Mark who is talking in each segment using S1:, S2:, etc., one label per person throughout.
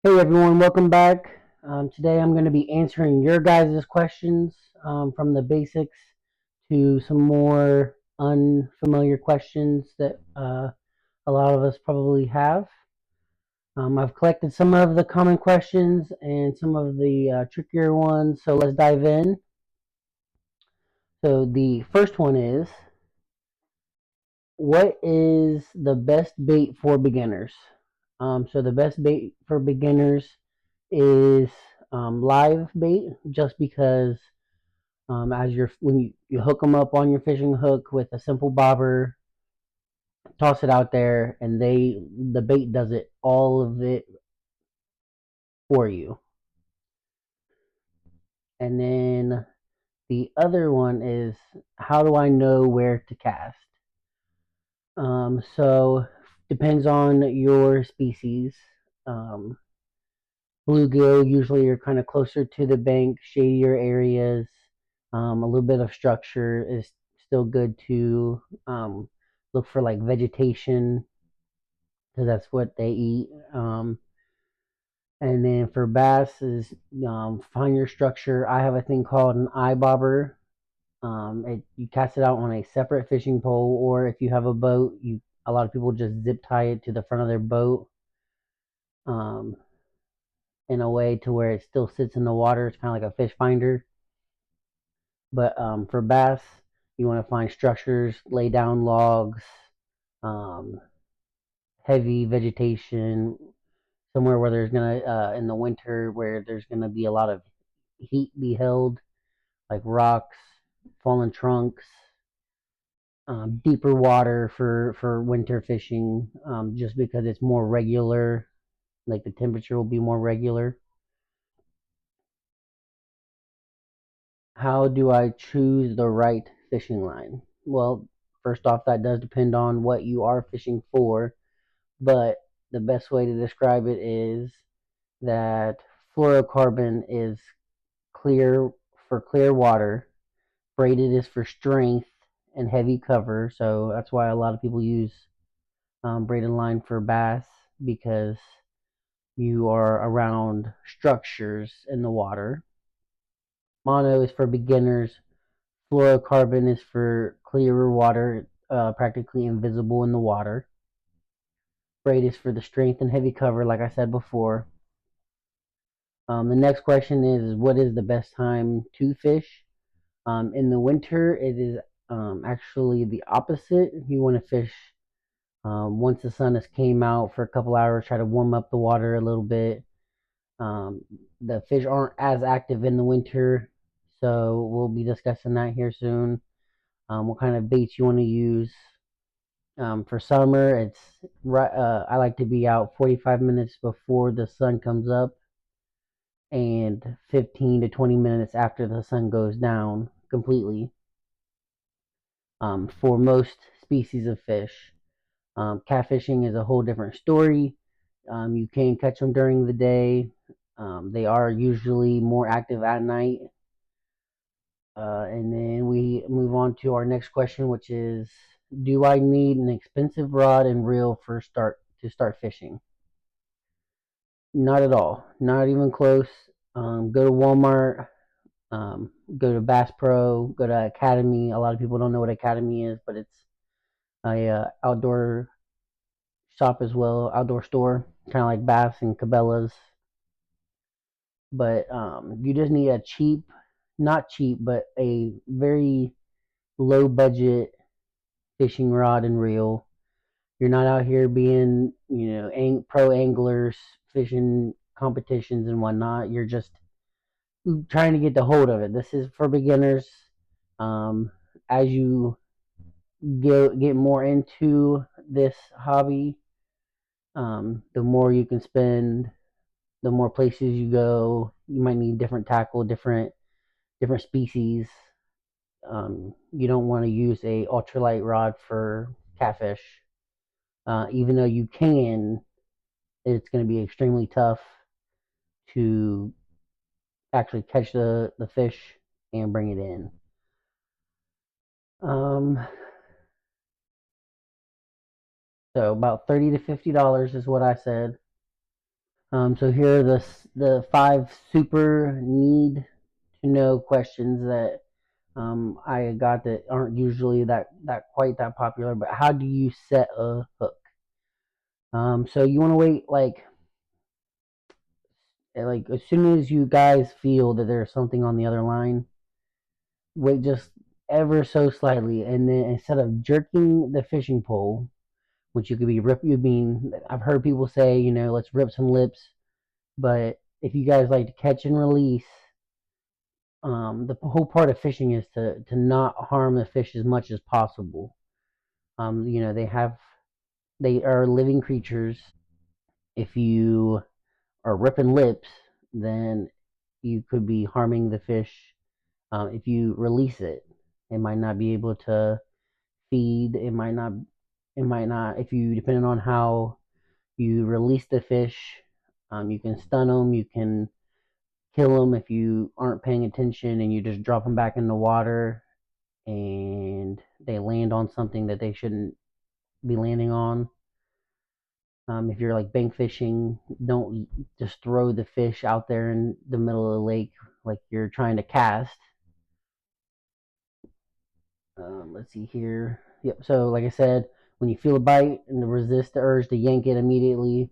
S1: Hey everyone, welcome back. Today I'm going to be answering your guys' questions from the basics to some more unfamiliar questions that a lot of us probably have. I've collected some of the common questions and some of the trickier ones, so let's dive in. So the first one is, what is the best bait for beginners? So the best bait for beginners is live bait, just because as you hook them up on your fishing hook with a simple bobber, toss it out there, and the bait does it all of it for you. And then the other one is, how do I know where to cast? So depends on your species. Um, Bluegill usually are kind of closer to the bank, shadier areas. A little bit of structure is still good to look for, like vegetation, because that's what they eat. And then for bass is find your structure. I have a thing called an eye bobber. You cast it out on a separate fishing pole, or if you have a boat, a lot of people just zip tie it to the front of their boat. Um, in a way to where it still sits in the water. It's kind of like a fish finder. But for bass, you want to find structures, lay down logs, um, heavy vegetation, somewhere where there's gonna in the winter where there's gonna be a lot of heat be held, like rocks, fallen trunks, deeper water for winter fishing, just because it's more regular. Like the temperature will be more regular. How do I choose the right fishing line? Well, first off, that does depend on what you are fishing for, but the best way to describe it is that fluorocarbon is clear for clear water, braided is for strength and heavy cover, so that's why a lot of people use braided line for bass, because you are around structures in the water. Mono is for beginners. Fluorocarbon is for clearer water, practically invisible in the water. Braid is for the strength and heavy cover, like I said before. The next question is, what is the best time to fish? In the winter, it is actually the opposite. You want to fish once the sun has came out for a couple hours, try to warm up the water a little bit. Um, the fish aren't as active in the winter, so we'll be discussing that here soon. What kind of baits you want to use. For summer, it's right. I like to be out 45 minutes before the sun comes up and 15 to 20 minutes after the sun goes down completely. For most species of fish, catfishing is a whole different story. You can catch them during the day. They are usually more active at night. And then we move on to our next question, which is, do I need an expensive rod and reel to start fishing? Not at all. Not even close. Go to Walmart. Go to Bass Pro. Go to Academy. A lot of people don't know what Academy is, but it's a outdoor shop as well, outdoor store, kind of like Bass and Cabela's. But you just need a cheap, not cheap, but a very low budget fishing rod and reel. You're not out here being, pro anglers, fishing competitions and whatnot. You're just trying to get the hold of it. This is for beginners. Um, as you get more into this hobby, the more you can spend, the more places you go. You might need different tackle, different species. You don't want to use a ultralight rod for catfish. Even though you can, it's going to be extremely tough to actually catch the fish and bring it in. Um, so about $30 to $50 is what I said. So here are the 5 super need to know questions that I got that aren't usually that quite that popular. But how do you set a hook? So you want to wait like as soon as you guys feel that there's something on the other line, wait just ever so slightly, and then instead of jerking the fishing pole, which you could be rip, you mean I've heard people say, let's rip some lips, but if you guys like to catch and release, the whole part of fishing is to not harm the fish as much as possible. They are living creatures. If you are ripping lips, then you could be harming the fish. If you release it, it might not be able to feed. It might not. If you depending on how you release the fish, you can stun them. You can kill them if you aren't paying attention and you just drop them back in the water and they land on something that they shouldn't be landing on. If you're like bank fishing, don't just throw the fish out there in the middle of the lake like you're trying to cast. Let's see here. Yep. So, like I said, when you feel a bite and to resist the urge to yank it immediately,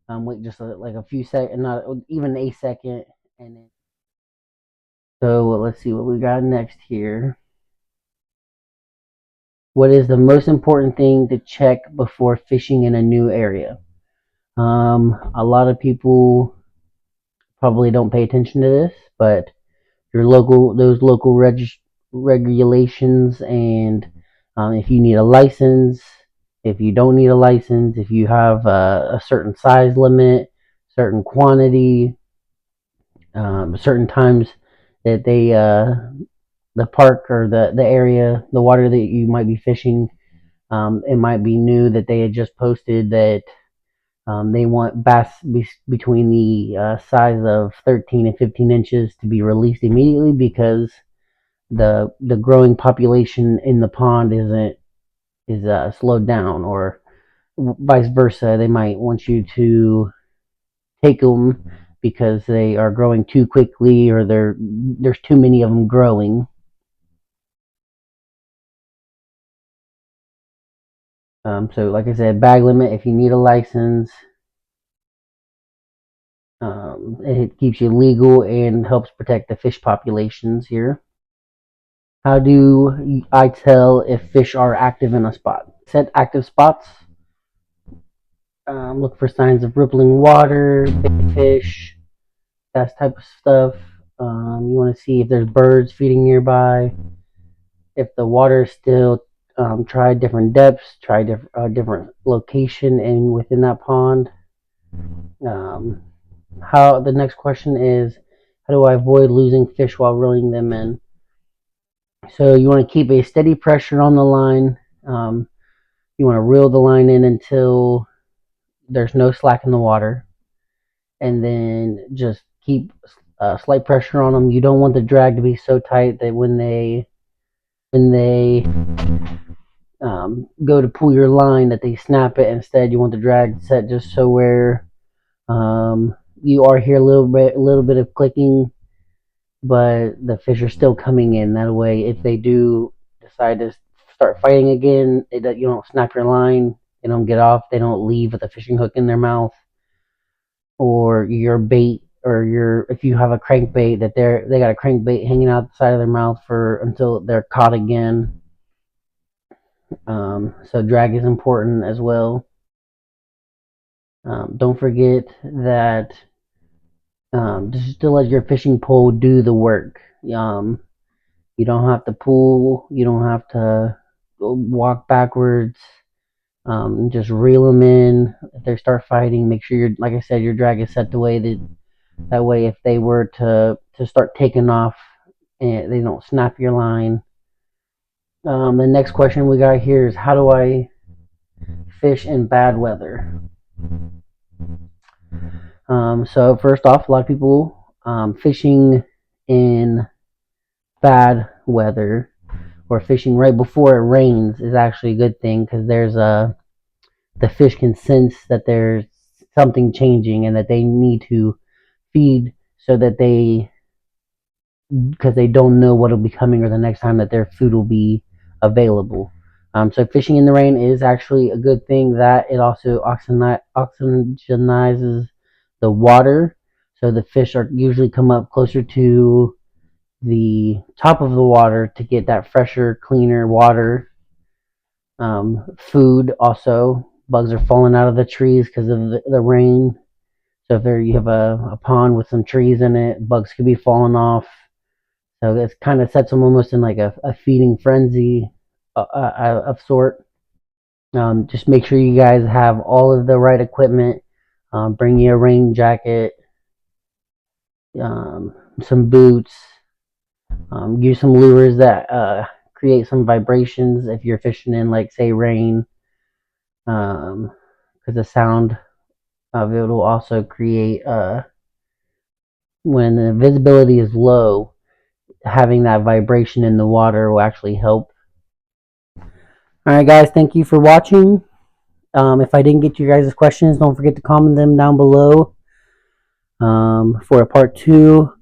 S1: wait just like a few seconds, not even a second, and then. So let's see what we got next here. What is the most important thing to check before fishing in a new area? A lot of people probably don't pay attention to this, but those local regulations, and if you need a license, if you don't need a license, if you have a certain size limit, certain quantity, certain times that the park or the area, the water that you might be fishing, it might be new that they had just posted that they want bass between the size of 13 and 15 inches to be released immediately because the growing population in the pond is slowed down, or vice versa. They might want you to take them because they are growing too quickly, or there's too many of them growing. So, like I said, bag limit. If you need a license, it keeps you legal and helps protect the fish populations here. How do I tell if fish are active in a spot? Set active spots. Look for signs of rippling water, big fish, that type of stuff. You want to see if there's birds feeding nearby. If the water is still, try different depths, try different location and within that pond. Um, how the next question is, how do I avoid losing fish while reeling them in? So you want to keep a steady pressure on the line. Um, you want to reel the line in until there's no slack in the water, and then just keep slight pressure on them. You don't want the drag to be so tight that when they go to pull your line that they snap it. Instead, you want the drag set just so where you are here a little bit of clicking, but the fish are still coming in. That way, if they do decide to start fighting again, you don't snap your line. They don't get off. They don't leave with a fishing hook in their mouth, or your bait, or your if you have a crankbait that they got a crankbait hanging out the side of their mouth for until they're caught again. So drag is important as well. Don't forget that just to let your fishing pole do the work. You don't have to pull. You don't have to walk backwards. Just reel them in. If they start fighting, make sure like I said, your drag is set the way that way if they were to start taking off, and they don't snap your line. The next question we got here is, how do I fish in bad weather? So first off, a lot of people fishing in bad weather or fishing right before it rains is actually a good thing because the fish can sense that there's something changing and that they need to feed so that because they don't know what will be coming or the next time that their food will be available. So fishing in the rain is actually a good thing. That it also oxygenizes the water, so the fish are usually come up closer to the top of the water to get that fresher, cleaner water. Food also, bugs are falling out of the trees because of the rain. So if you have a pond with some trees in it, bugs could be falling off. So this kind of sets them almost in like a feeding frenzy of sort. Just make sure you guys have all of the right equipment. Bring you a rain jacket, some boots. Use some lures that create some vibrations if you're fishing in, like, say, rain, because the sound of it will also create, when the visibility is low, having that vibration in the water will actually help. Alright guys, thank you for watching. If I didn't get to your guys' questions, don't forget to comment them down below for a part 2.